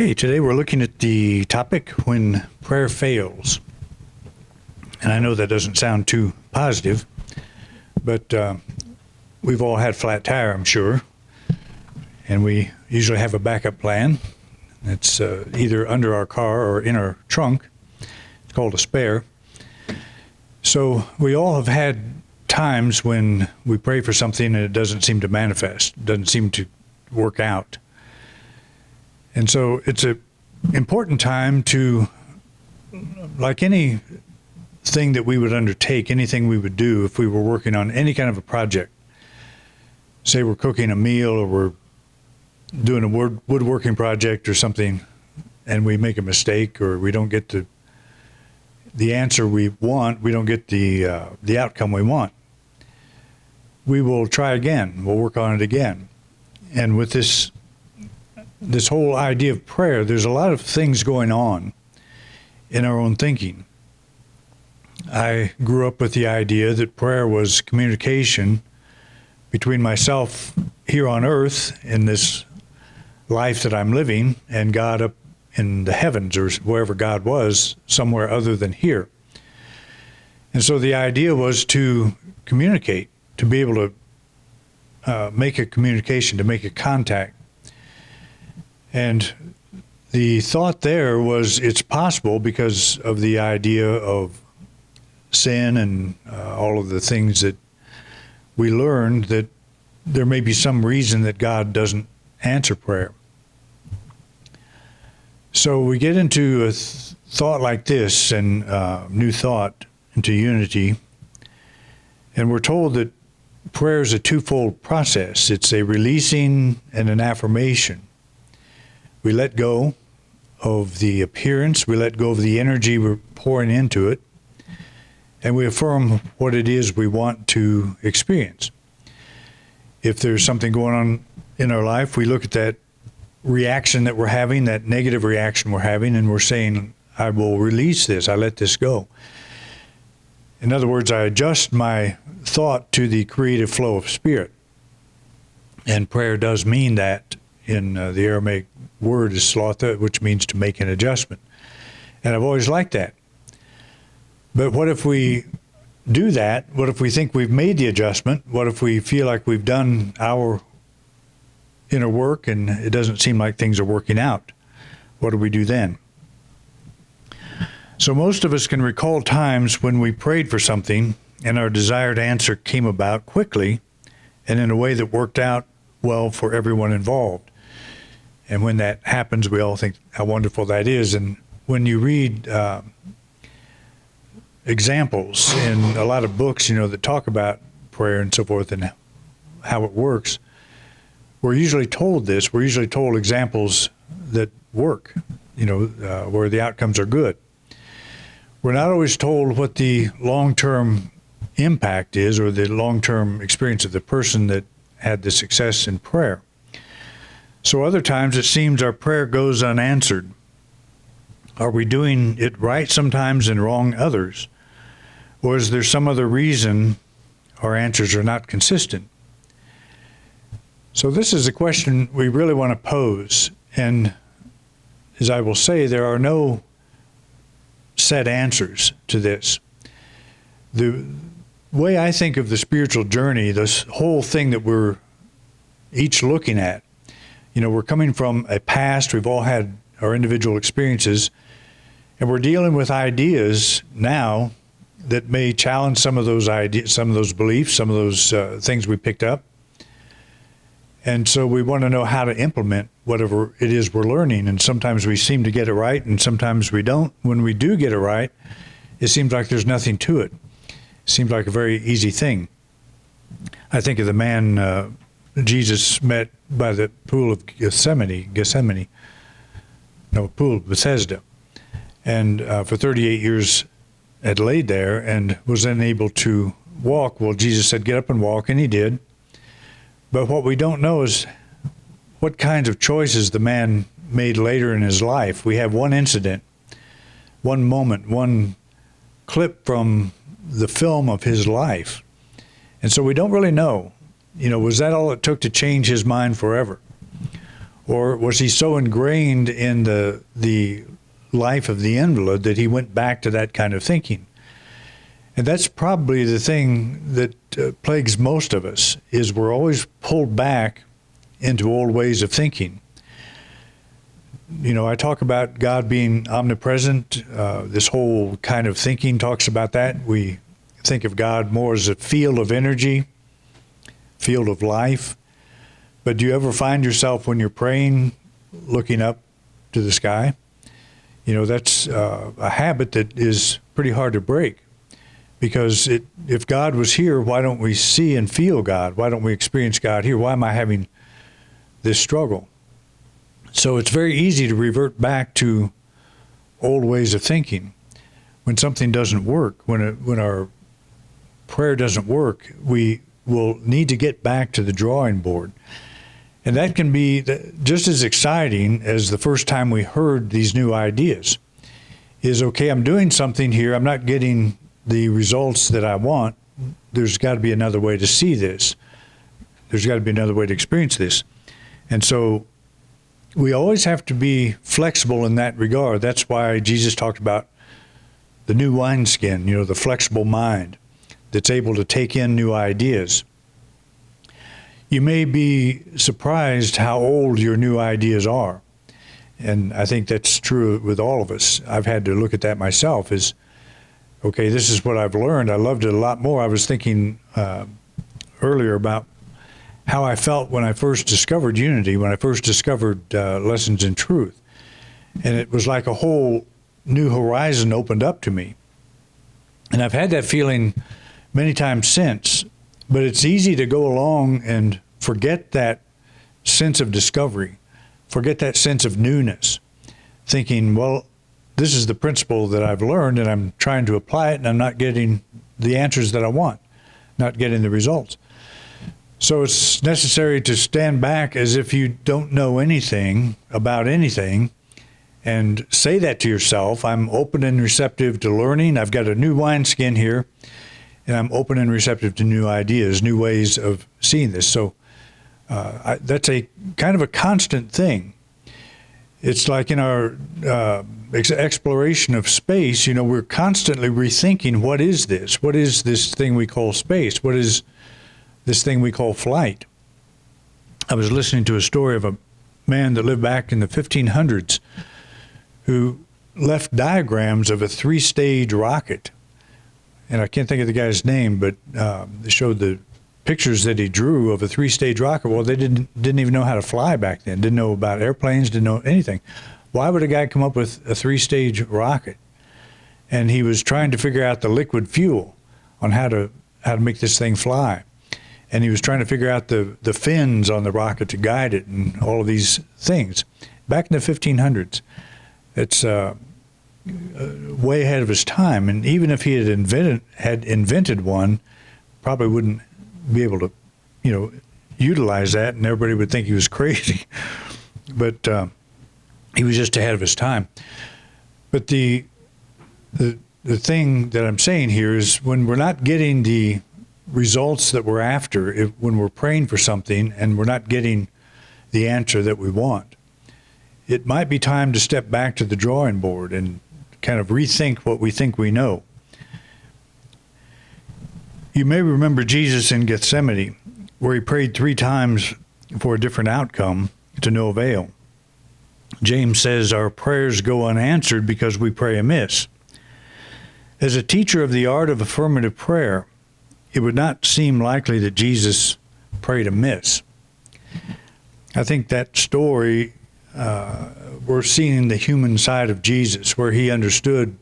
Okay, today we're looking at the topic when prayer fails. And I know that doesn't sound too positive, but we've all had flat tire, I'm sure. And we usually have a backup plan. It's either under our car or in our trunk. It's called a spare. So we all have had times when we pray for something and it doesn't seem to manifest, doesn't seem to work out. And so it's an important time to, like anything that we would undertake, anything we would do if we were working on any kind of a project, say we're cooking a meal or we're doing a woodworking project or something, and we make a mistake or we don't get the answer we want, we don't get the outcome we want, we will try again. We'll work on it again. And with this whole idea of prayer, there's a lot of things going on in our own thinking. I grew up with the idea that prayer was communication between myself here on earth in this life that I'm living and God up in the heavens or wherever God was, somewhere other than here. And so the idea was to communicate, to be able to make a communication, to make a contact. And the thought there was it's possible because of the idea of sin and all of the things that we learned, that there may be some reason that God doesn't answer prayer. So we get into a thought like this and new thought into unity, and we're told that prayer is a twofold process. It's a releasing and an affirmation. We let go of the appearance, we let go of the energy we're pouring into it, and we affirm what it is we want to experience. If there's something going on in our life, we look at that reaction that we're having, that negative reaction we're having, and we're saying, I will release this, I let this go. In other words, I adjust my thought to the creative flow of spirit. And prayer does mean that. In the Aramaic word is slotha, which means to make an adjustment. And I've always liked that. But what if we do that? What if we think we've made the adjustment? What if we feel like we've done our inner work and it doesn't seem like things are working out? What do we do then? So most of us can recall times when we prayed for something and our desired answer came about quickly and in a way that worked out well for everyone involved. And when that happens, we all think how wonderful that is. And when you read examples in a lot of books, that talk about prayer and so forth and how it works, we're usually told this. We're usually told examples that work, where the outcomes are good. We're not always told what the long-term impact is or the long-term experience of the person that had the success in prayer. So other times it seems our prayer goes unanswered. Are we doing it right sometimes and wrong others? Or is there some other reason our answers are not consistent? So this is a question we really want to pose. And as I will say, there are no set answers to this. The way I think of the spiritual journey, this whole thing that we're each looking at, we're coming from a past, we've all had our individual experiences, and we're dealing with ideas now that may challenge some of those ideas, some of those beliefs, some of those things we picked up. And so we want to know how to implement whatever it is we're learning. And sometimes we seem to get it right, and sometimes we don't. When we do get it right, it seems like there's nothing to it. It seems like a very easy thing. I think of the man Jesus met by the pool of Gethsemane, pool of Bethesda. And for 38 years had laid there and was then able to walk. Well, Jesus said, get up and walk, and he did. But what we don't know is what kinds of choices the man made later in his life. We have one incident, one moment, one clip from the film of his life. And so we don't really know, was that all it took to change his mind forever? Or was he so ingrained in the life of the invalid that he went back to that kind of thinking? And that's probably the thing that plagues most of us, is we're always pulled back into old ways of thinking. You know, I talk about God being omnipresent. This whole kind of thinking talks about that. We think of God more as a field of energy, field of life. But do you ever find yourself when you're praying looking up to the sky? You know, that's a habit that is pretty hard to break, because if God was here, why don't we see and feel God? Why don't we experience God here? Why am I having this struggle? So it's very easy to revert back to old ways of thinking. When something doesn't work, when our prayer doesn't work, we will need to get back to the drawing board. And that can be just as exciting as the first time we heard these new ideas. Is, okay, I'm doing something here, I'm not getting the results that I want. There's got to be another way to see this. There's got to be another way to experience this. And so we always have to be flexible in that regard. That's why Jesus talked about the new wineskin, you know, the flexible mind that's able to take in new ideas. You may be surprised how old your new ideas are. And I think that's true with all of us. I've had to look at that myself, is, okay, this is what I've learned. I loved it a lot more. I was thinking earlier about how I felt when I first discovered unity, when I first discovered lessons in truth. And it was like a whole new horizon opened up to me. And I've had that feeling many times since, but it's easy to go along and forget that sense of discovery, forget that sense of newness, thinking, well, this is the principle that I've learned and I'm trying to apply it and I'm not getting the answers that I want, not getting the results. So it's necessary to stand back as if you don't know anything about anything and say that to yourself. I'm open and receptive to learning. I've got a new wineskin here, and I'm open and receptive to new ideas, new ways of seeing this. So that's a kind of a constant thing. It's like in our exploration of space, you know, we're constantly rethinking, what is this? What is this thing we call space? What is this thing we call flight? I was listening to a story of a man that lived back in the 1500s who left diagrams of a 3-stage rocket. And I can't think of the guy's name, but they showed the pictures that he drew of a 3-stage rocket. Well, they didn't even know how to fly back then, didn't know about airplanes, didn't know anything. Why would a guy come up with a 3-stage rocket? And he was trying to figure out the liquid fuel on how to make this thing fly. And he was trying to figure out the fins on the rocket to guide it and all of these things. Back in the 1500s, it's way ahead of his time. And even if he had invented one, probably wouldn't be able to, you know, utilize that, and everybody would think he was crazy. But he was just ahead of his time. But the thing that I'm saying here is, when we're not getting the results that we're after, when we're praying for something and we're not getting the answer that we want, it might be time to step back to the drawing board and kind of rethink what we think we know. You may remember Jesus in Gethsemane, where he prayed 3 times for a different outcome to no avail. James says our prayers go unanswered because we pray amiss. As a teacher of the art of affirmative prayer, it would not seem likely that Jesus prayed amiss. I think that story, we're seeing the human side of Jesus, where he understood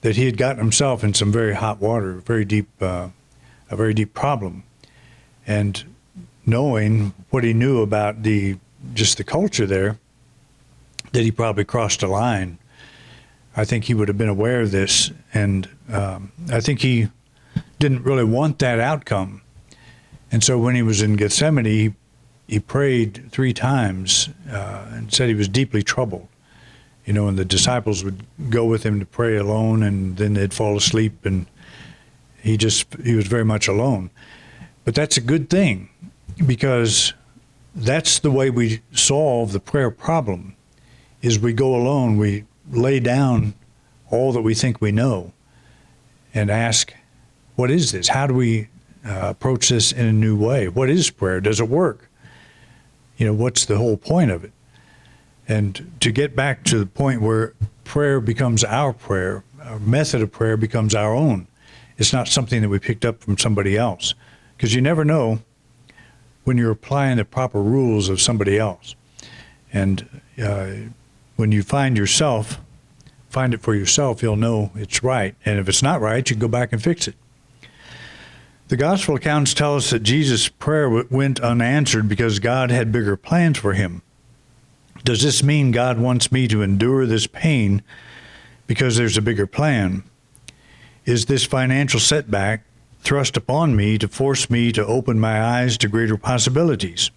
that he had gotten himself in some very hot water, a very deep problem. And knowing what he knew about just the culture there, that he probably crossed a line. I think he would have been aware of this, and I think he didn't really want that outcome. And so when he was in Gethsemane, he prayed 3 times and said he was deeply troubled. You know, and the disciples would go with him to pray alone, and then they'd fall asleep, and he was very much alone. But that's a good thing, because that's the way we solve the prayer problem, is we go alone, we lay down all that we think we know and ask, what is this? How do we approach this in a new way? What is prayer? Does it work? What's the whole point of it? And to get back to the point where prayer becomes our prayer, our method of prayer becomes our own. It's not something that we picked up from somebody else, because you never know when you're applying the proper rules of somebody else. And when you find it for yourself, you'll know it's right. And if it's not right, you can go back and fix it. The gospel accounts tell us that Jesus' prayer went unanswered because God had bigger plans for him. Does this mean God wants me to endure this pain because there's a bigger plan? Is this financial setback thrust upon me to force me to open my eyes to greater possibilities?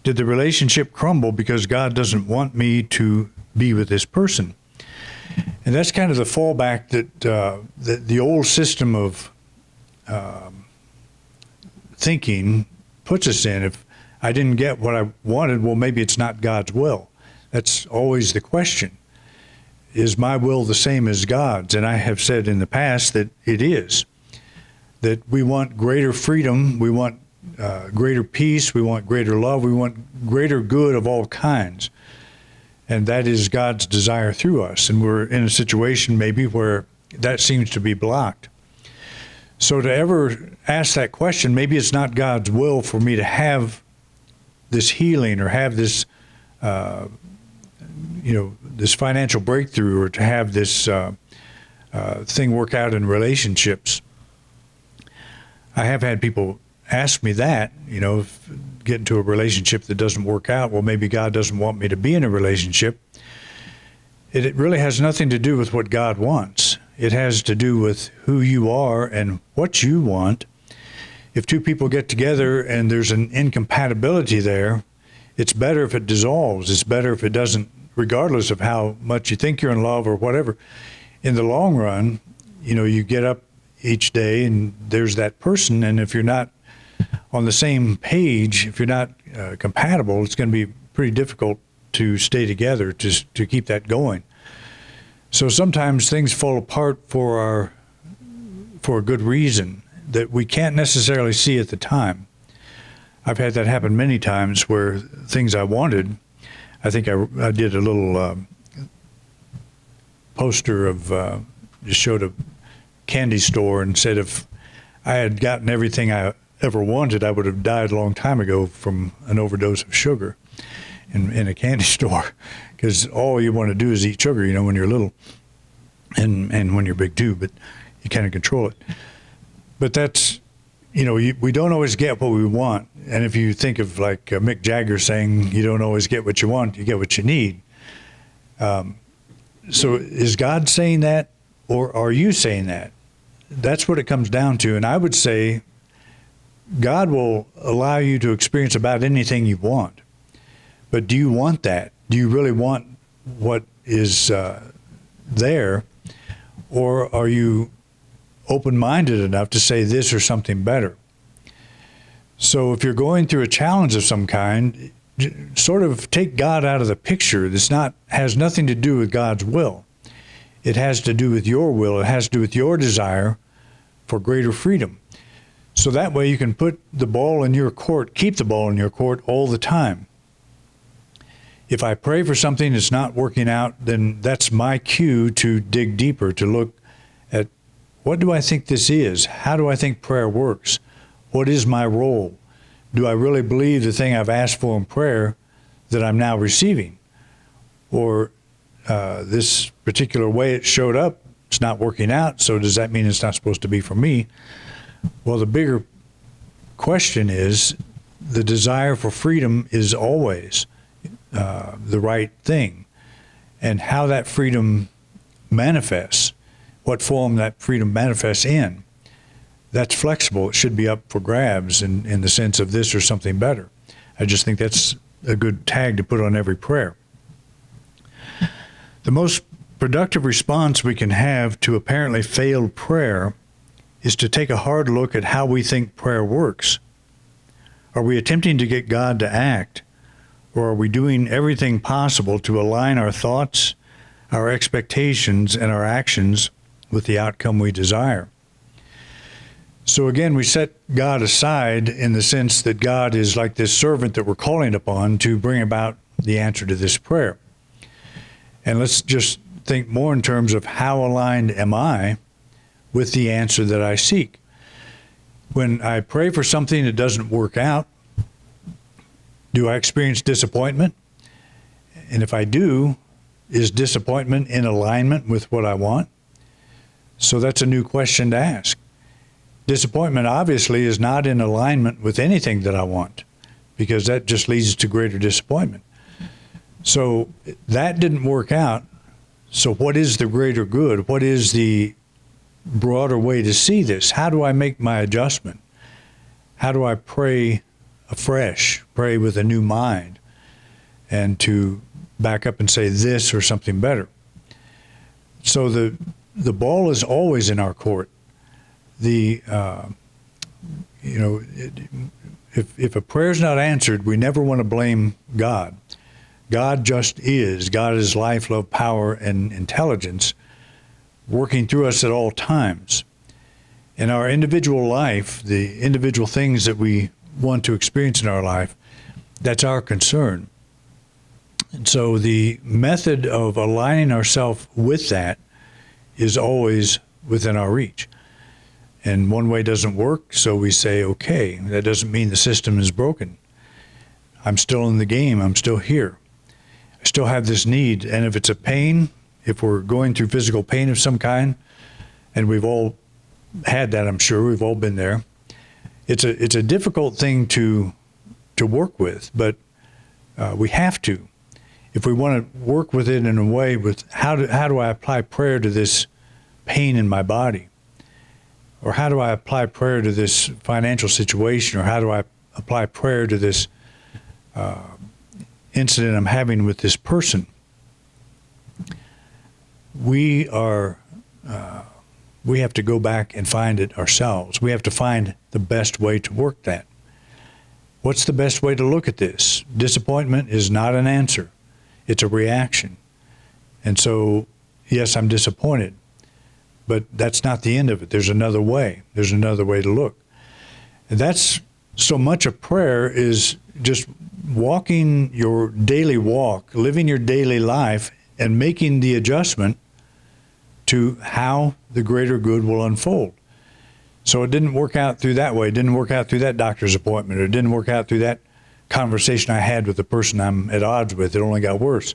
Did the relationship crumble because God doesn't want me to be with this person? And that's kind of the fallback that the old system of thinking puts us in. If I didn't get what I wanted, well, maybe it's not God's will. That's always the question. Is my will the same as God's? And I have said in the past that it is. That we want greater freedom, we want greater peace, we want greater love, we want greater good of all kinds. And that is God's desire through us. And we're in a situation maybe where that seems to be blocked. So to ever ask that question, maybe it's not God's will for me to have this healing or have this, this financial breakthrough, or to have this thing work out in relationships. I have had people ask me that, if get into a relationship that doesn't work out, well, maybe God doesn't want me to be in a relationship. It really has nothing to do with what God wants. It has to do with who you are and what you want. If two people get together and there's an incompatibility there, it's better if it dissolves. It's better if it doesn't, regardless of how much you think you're in love or whatever. In the long run, you get up each day and there's that person, and if you're not on the same page, if you're not compatible, it's going to be pretty difficult to stay together, to keep that going. So sometimes things fall apart for a good reason that we can't necessarily see at the time. I've had that happen many times where things I wanted, I think I did a little poster of, just showed a candy store and said if I had gotten everything I ever wanted, I would have died a long time ago from an overdose of sugar in a candy store, because all you want to do is eat sugar, when you're little, and when you're big too, but you kind of control it. But that's, we don't always get what we want. And if you think of like Mick Jagger saying, you don't always get what you want, you get what you need. So is God saying that, or are you saying that? That's what it comes down to. And I would say God will allow you to experience about anything you want. But do you want that? Do you really want what is there? Or are you open-minded enough to say this or something better? So if you're going through a challenge of some kind, sort of take God out of the picture. This has nothing to do with God's will. It has to do with your will. It has to do with your desire for greater freedom. So that way you can put the ball in your court, keep the ball in your court all the time. If I pray for something that's not working out, then that's my cue to dig deeper, to look at what do I think this is? How do I think prayer works? What is my role? Do I really believe the thing I've asked for in prayer that I'm now receiving? Or this particular way it showed up, it's not working out, so does that mean it's not supposed to be for me? Well, the bigger question is, the desire for freedom is always the right thing. And how that freedom manifests, what form that freedom manifests in, that's flexible. It should be up for grabs in the sense of this or something better. I just think that's a good tag to put on every prayer. The most productive response we can have to apparently failed prayer is to take a hard look at how we think prayer works. Are we attempting to get God to act, or are we doing everything possible to align our thoughts, our expectations, and our actions with the outcome we desire? So again, we set God aside in the sense that God is like this servant that we're calling upon to bring about the answer to this prayer. And let's just think more in terms of how aligned am I with the answer that I seek. When I pray for something that doesn't work out, do I experience disappointment? And if I do, is disappointment in alignment with what I want? So that's a new question to ask. Disappointment obviously is not in alignment with anything that I want, because that just leads to greater disappointment. So that didn't work out. So what is the greater good? What is the broader way to see this? How do I make my adjustment? How do I pray afresh, pray with a new mind, and to back up and say this or something better? So the ball is always in our court. If a prayer is not answered, we never want to blame God. God just is. God is life, love, power, and intelligence working through us at all times. In our individual life, the individual things that we want to experience in our life, that's our concern. And so the method of aligning ourselves with that is always within our reach. And one way doesn't work, so we say, okay, that doesn't mean the system is broken. I'm still in the game. I'm still here. I still have this need. And if it's a pain, if we're going through physical pain of some kind, and we've all had that, I'm sure, we've all been there, it's a difficult thing to work with, but we have to. If we want to work with it in a way with how do I apply prayer to this pain in my body? Or how do I apply prayer to this financial situation? Or how do I apply prayer to this incident I'm having with this person? We have to go back and find it ourselves. We have to find the best way to work that. What's the best way to look at this? Disappointment is not an answer. It's a reaction. And so, yes, I'm disappointed. But that's not the end of it. There's another way. There's another way to look. And that's so much of prayer is just walking your daily walk, living your daily life, and making the adjustment to how the greater good will unfold. So it didn't work out through that way. It didn't work out through that doctor's appointment. Or it didn't work out through that conversation I had with the person I'm at odds with. It only got worse.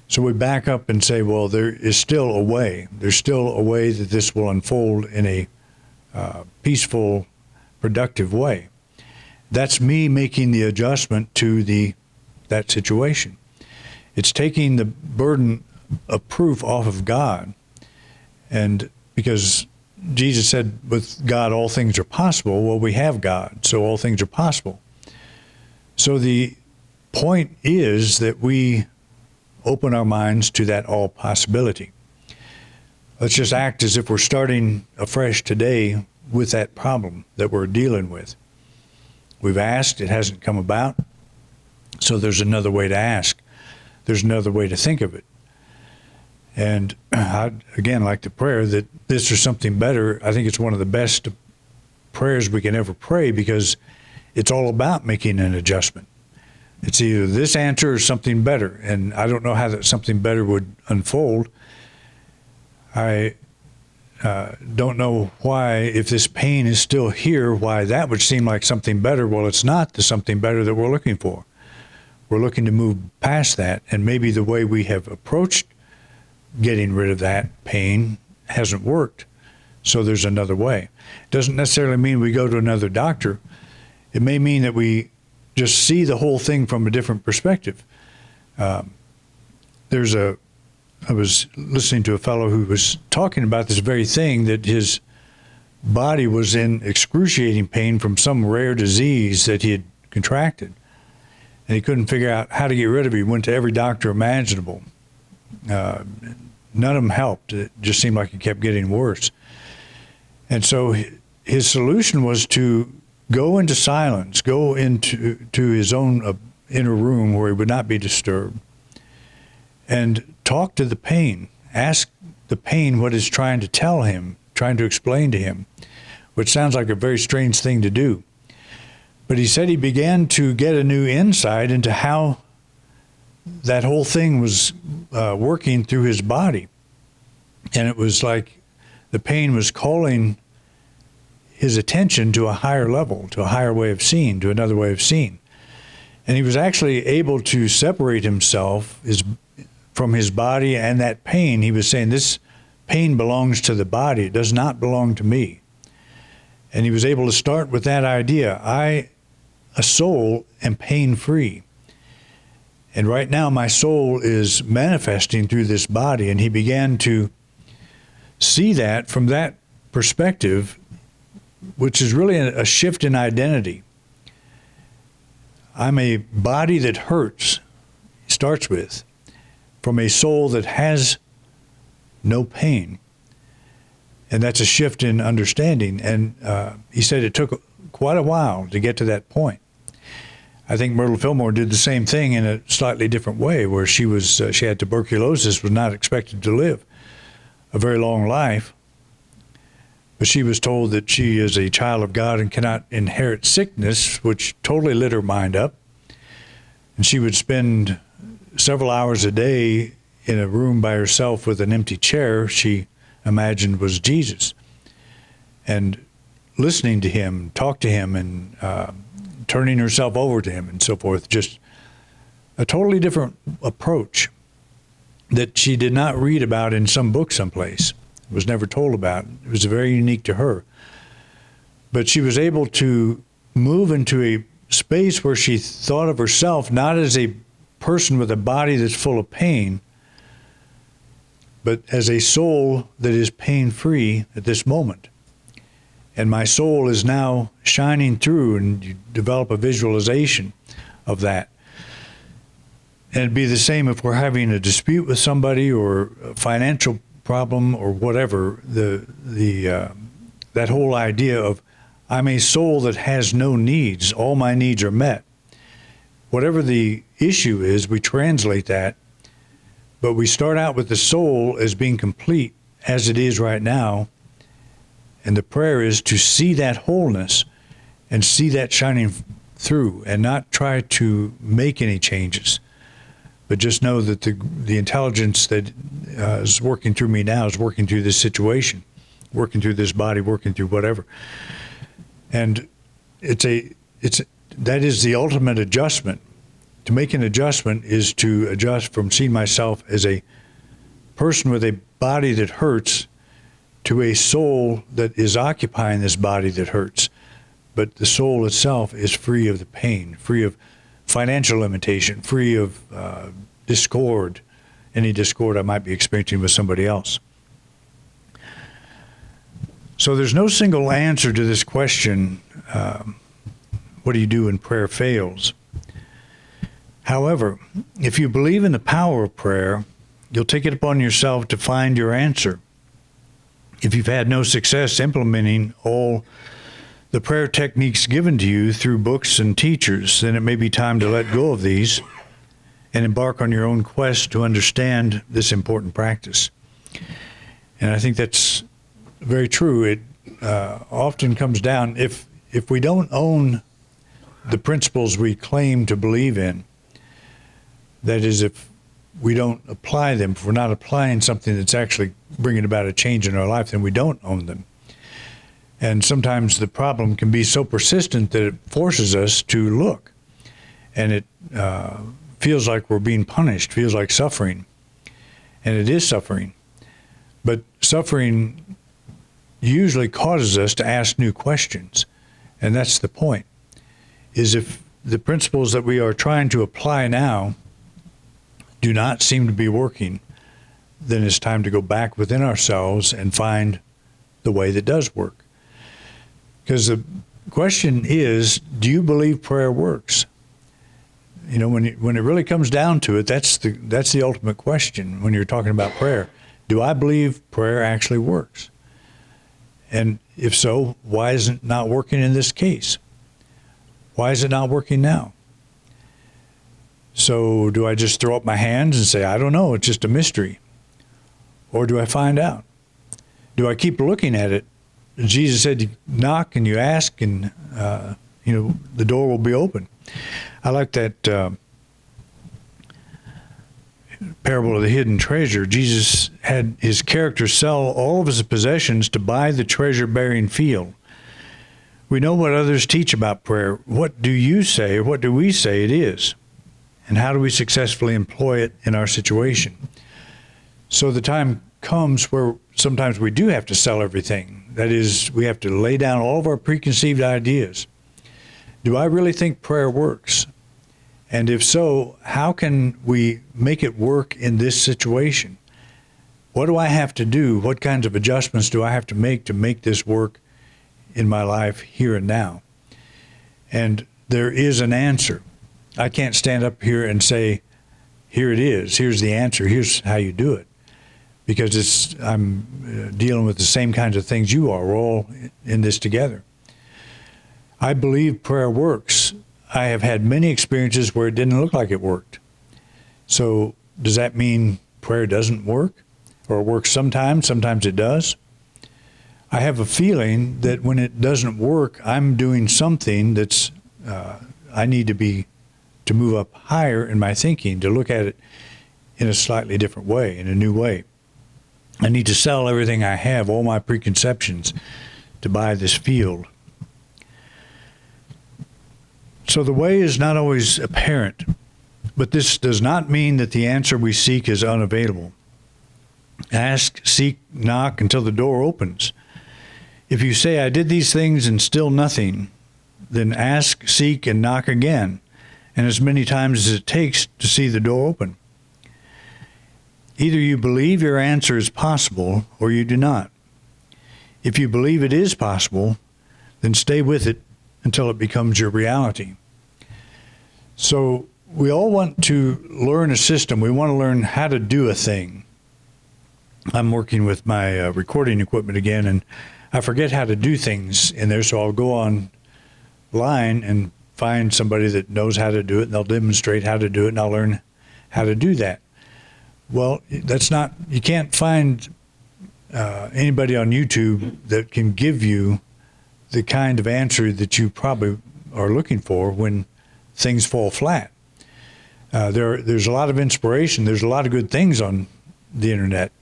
So we back up and say, well, there is still a way. There's still a way that this will unfold in a peaceful, productive way. That's me making the adjustment to that situation. It's taking the burden of proof off of God. And because Jesus said, with God, all things are possible. Well, we have God, so all things are possible. So the point is that we open our minds to that all possibility. Let's just act as if we're starting afresh today with that problem that we're dealing with. We've asked, it hasn't come about, so there's another way to ask. There's another way to think of it. And I'd, again, like the prayer that this or something better, I think it's one of the best prayers we can ever pray, because it's all about making an adjustment. It's either this answer or something better. And I don't know how that something better would unfold. I don't know why, if this pain is still here, why that would seem like something better. Well, it's not the something better that we're looking for. We're looking to move past that. And maybe the way we have approached getting rid of that pain hasn't worked. So there's another way. It doesn't necessarily mean we go to another doctor. It may mean that we just see the whole thing from a different perspective. I was listening to a fellow who was talking about this very thing, that his body was in excruciating pain from some rare disease that he had contracted. And he couldn't figure out how to get rid of it. He went to every doctor imaginable. None of them helped. It just seemed like it kept getting worse. And so his solution was to go into silence, go into his own inner room where he would not be disturbed, and talk to the pain. Ask the pain what it's trying to tell him, trying to explain to him, which sounds like a very strange thing to do. But he said he began to get a new insight into how that whole thing was working through his body. And it was like the pain was calling his attention to a higher level, to a higher way of seeing, to another way of seeing. And he was actually able to separate himself from his body and that pain. He was saying, this pain belongs to the body. It does not belong to me. And he was able to start with that idea. I, a soul, am pain-free. And right now my soul is manifesting through this body. And he began to see that from that perspective, which is really a shift in identity. I'm a body that hurts, starts with, from a soul that has no pain. And that's a shift in understanding. And he said it took quite a while to get to that point. I think Myrtle Fillmore did the same thing in a slightly different way, where she had tuberculosis, was not expected to live a very long life. But she was told that she is a child of God and cannot inherit sickness, which totally lit her mind up. And she would spend several hours a day in a room by herself with an empty chair she imagined was Jesus, and listening to him, talk to him, and turning herself over to him and so forth. Just a totally different approach that she did not read about in some book someplace. Was never told about. It was very unique to her. But she was able to move into a space where she thought of herself not as a person with a body that's full of pain, but as a soul that is pain-free at this moment. And my soul is now shining through, and you develop a visualization of that. And it'd be the same if we're having a dispute with somebody or a financial problem or whatever. That whole idea of I'm a soul that has no needs. All my needs are met. Whatever the issue is, we translate that, but we start out with the soul as being complete as it is right now. And the prayer is to see that wholeness and see that shining through, and not try to make any changes, but just know that the intelligence that is working through me now is working through this situation, working through this body, working through whatever. And that is the ultimate adjustment. To make an adjustment is to adjust from seeing myself as a person with a body that hurts to a soul that is occupying this body that hurts. But the soul itself is free of the pain, free of financial limitation, free of discord, any discord I might be experiencing with somebody else. So there's no single answer to this question, what do you do when prayer fails? However, if you believe in the power of prayer, you'll take it upon yourself to find your answer. If you've had no success implementing all the prayer techniques given to you through books and teachers, then it may be time to let go of these and embark on your own quest to understand this important practice. And I think that's very true. It often comes down, if we don't own the principles we claim to believe in, that is, if we don't apply them, if we're not applying something that's actually bringing about a change in our life, then we don't own them. And sometimes the problem can be so persistent that it forces us to look. And it feels like we're being punished, feels like suffering. And it is suffering. But suffering usually causes us to ask new questions. And that's the point, is if the principles that we are trying to apply now do not seem to be working, then it's time to go back within ourselves and find the way that does work. Because the question is, do you believe prayer works? You know, when it really comes down to it, that's the ultimate question when you're talking about prayer. Do I believe prayer actually works? And if so, why isn't it not working in this case? Why is it not working now? So do I just throw up my hands and say, I don't know, it's just a mystery? Or do I find out? Do I keep looking at it? Jesus said, you knock and you ask, and the door will be open. I like that parable of the hidden treasure. Jesus had his character sell all of his possessions to buy the treasure-bearing field. We know what others teach about prayer. What do you say, or what do we say it is? And how do we successfully employ it in our situation? So the time comes where sometimes we do have to sell everything. That is, we have to lay down all of our preconceived ideas. Do I really think prayer works? And if so, how can we make it work in this situation? What do I have to do? What kinds of adjustments do I have to make this work in my life here and now? And there is an answer. I can't stand up here and say, here it is, here's the answer, here's how you do it. Because I'm dealing with the same kinds of things you are. We're all in this together. I believe prayer works. I have had many experiences where it didn't look like it worked. So does that mean prayer doesn't work? Or it works sometimes it does? I have a feeling that when it doesn't work, I'm doing something that's, I need to move up higher in my thinking, to look at it in a slightly different way, in a new way. I need to sell everything I have, all my preconceptions, to buy this field. So the way is not always apparent, but this does not mean that the answer we seek is unavailable. Ask, seek, knock until the door opens. If you say, I did these things and still nothing, then ask, seek, and knock again, and as many times as it takes to see the door open. Either you believe your answer is possible or you do not. If you believe it is possible, then stay with it until it becomes your reality. So we all want to learn a system. We want to learn how to do a thing. I'm working with my recording equipment again, and I forget how to do things in there, so I'll go online and find somebody that knows how to do it, and they'll demonstrate how to do it, and I'll learn how to do that. Well, you can't find anybody on YouTube that can give you the kind of answer that you probably are looking for when things fall flat. There's a lot of inspiration. There's a lot of good things on the internet.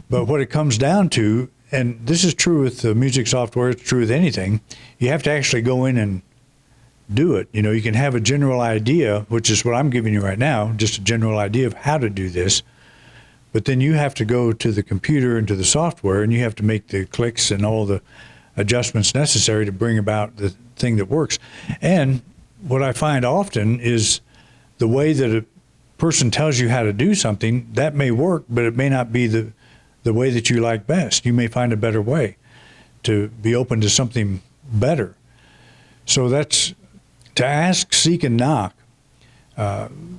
But what it comes down to, and this is true with the music software, it's true with anything, you have to actually go in and do it. You can have a general idea, which is what I'm giving you right now, just a general idea of how to do this. But then you have to go to the computer and to the software, and you have to make the clicks and all the adjustments necessary to bring about the thing that works. And what I find often is the way that a person tells you how to do something, that may work, but it may not be the way that you like best. You may find a better way to be open to something better. So that's to ask, seek, and knock.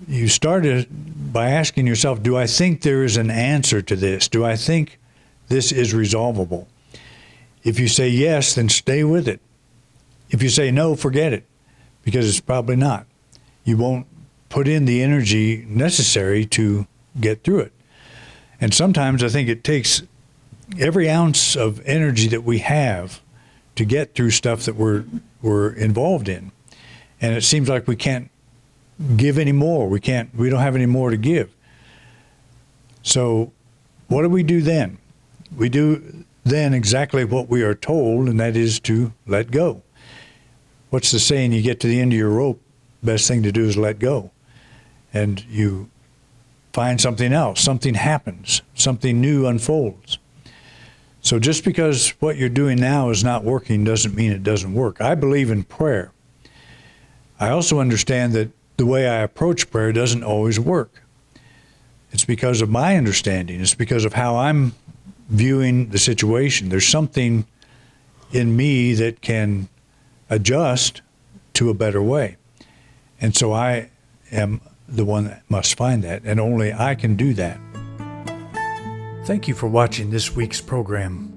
You started by asking yourself, do I think there is an answer to this? Do I think this is resolvable? If you say yes, then stay with it. If you say no, forget it, because it's probably not. You won't put in the energy necessary to get through it. And sometimes I think it takes every ounce of energy that we have to get through stuff that we're involved in. And it seems like we can't give any more. We don't have any more to give. So what do we do then? We do then exactly what we are told, and that is to let go. What's the saying? You get to the end of your rope, best thing to do is let go. And you find something else, something happens, something new unfolds. So just because what you're doing now is not working doesn't mean it doesn't work. I believe in prayer. I also understand that the way I approach prayer doesn't always work. It's because of my understanding. It's because of how I'm viewing the situation. There's something in me that can adjust to a better way. And so I am the one that must find that, and only I can do that. Thank you for watching this week's program.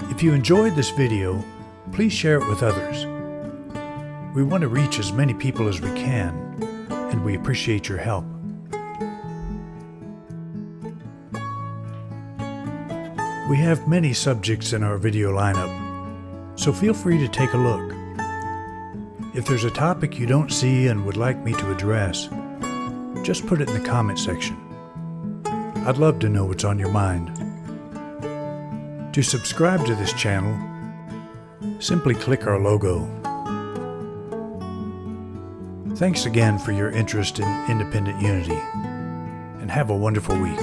If you enjoyed this video, please share it with others. We want to reach as many people as we can, and we appreciate your help. We have many subjects in our video lineup, so feel free to take a look. If there's a topic you don't see and would like me to address, just put it in the comment section. I'd love to know what's on your mind. To subscribe to this channel, simply click our logo. Thanks again for your interest in Independent Unity, and have a wonderful week.